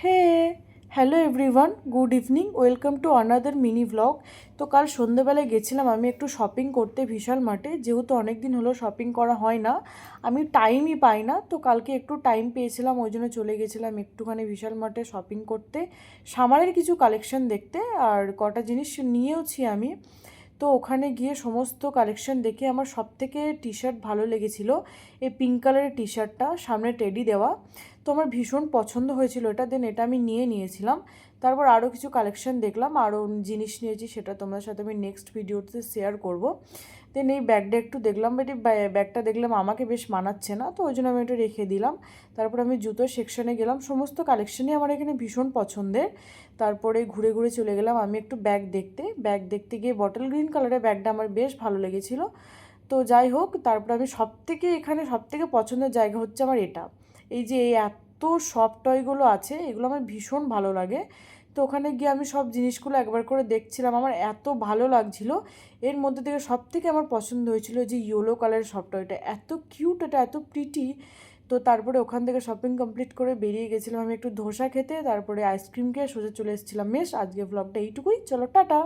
Hey hello everyone, good evening, welcome to another mini vlog. তো কাল সন্ধ্যেবেলায় গেছিলাম আমি একটু শপিং করতে বিশাল মার্টে, যেহেতু অনেক দিন হলো শপিং করা হয় না, আমি টাইমই পাই না। তো কালকে একটু টাইম পেয়েছিলাম, ওই জন্য চলে গেছিলাম একটুখানি বিশাল মার্টে শপিং করতে, সামারের কিছু কালেকশন দেখতে, আর কটা জিনিস নিয়েওছি আমি। তো ওখানে গিয়ে সমস্ত কালেকশন দেখে আমার সবথেকে টি শার্ট ভালো লেগেছিল, এই পিঙ্ক কালারের টি শার্টটা, সামনে টেডি দেওয়া। তো আমার ভীষণ পছন্দ হয়েছিল এটা, দেন এটা আমি নিয়েছিলাম। তারপর আরও কিছু কালেকশন দেখলাম, আরও জিনিস নিয়েছি, সেটা তোমাদের সাথে আমি নেক্সট ভিডিওতে শেয়ার করব। দেন এই ব্যাগটা একটু দেখলাম, বাট এই ব্যাগটা দেখলাম আমাকে বেশ মানাচ্ছে না, তো ওই জন্য আমি এটা রেখে দিলাম। তারপর আমি জুতোর সেকশনে গেলাম, সমস্ত কালেকশনই আমার এখানে ভীষণ পছন্দের। তারপরে ঘুরে ঘুরে চলে গেলাম আমি একটু ব্যাগ দেখতে গিয়ে বটল গ্রিন কালারের ব্যাগটা আমার বেশ ভালো লেগেছিলো। তো যাই হোক, তারপর আমি সবথেকে পছন্দের জায়গা হচ্ছে আমার এটা, এই যে এই এত সফট টয়গুলো আছে, এগুলো আমার ভীষণ ভালো লাগে। তো ওখানে গিয়ে আমি সব জিনিসগুলো একবার করে দেখছিলাম, আমার এত ভালো লাগছিল। এর মধ্যে থেকে সবথেকে আমার পছন্দ হয়েছিল যে ইয়েলো কালারের সফট টয়টা, এত কিউট, এটা এত প্রিটি। তো তারপরে ওখান থেকে শপিং কমপ্লিট করে বেরিয়ে গেছিলাম আমি একটু ধোসা খেতে, তারপরে আইসক্রিম খেয়ে সোজা চলে এসেছিলাম মেশ। আজকে ব্লগটা এইটুকুই, চলো টাটা।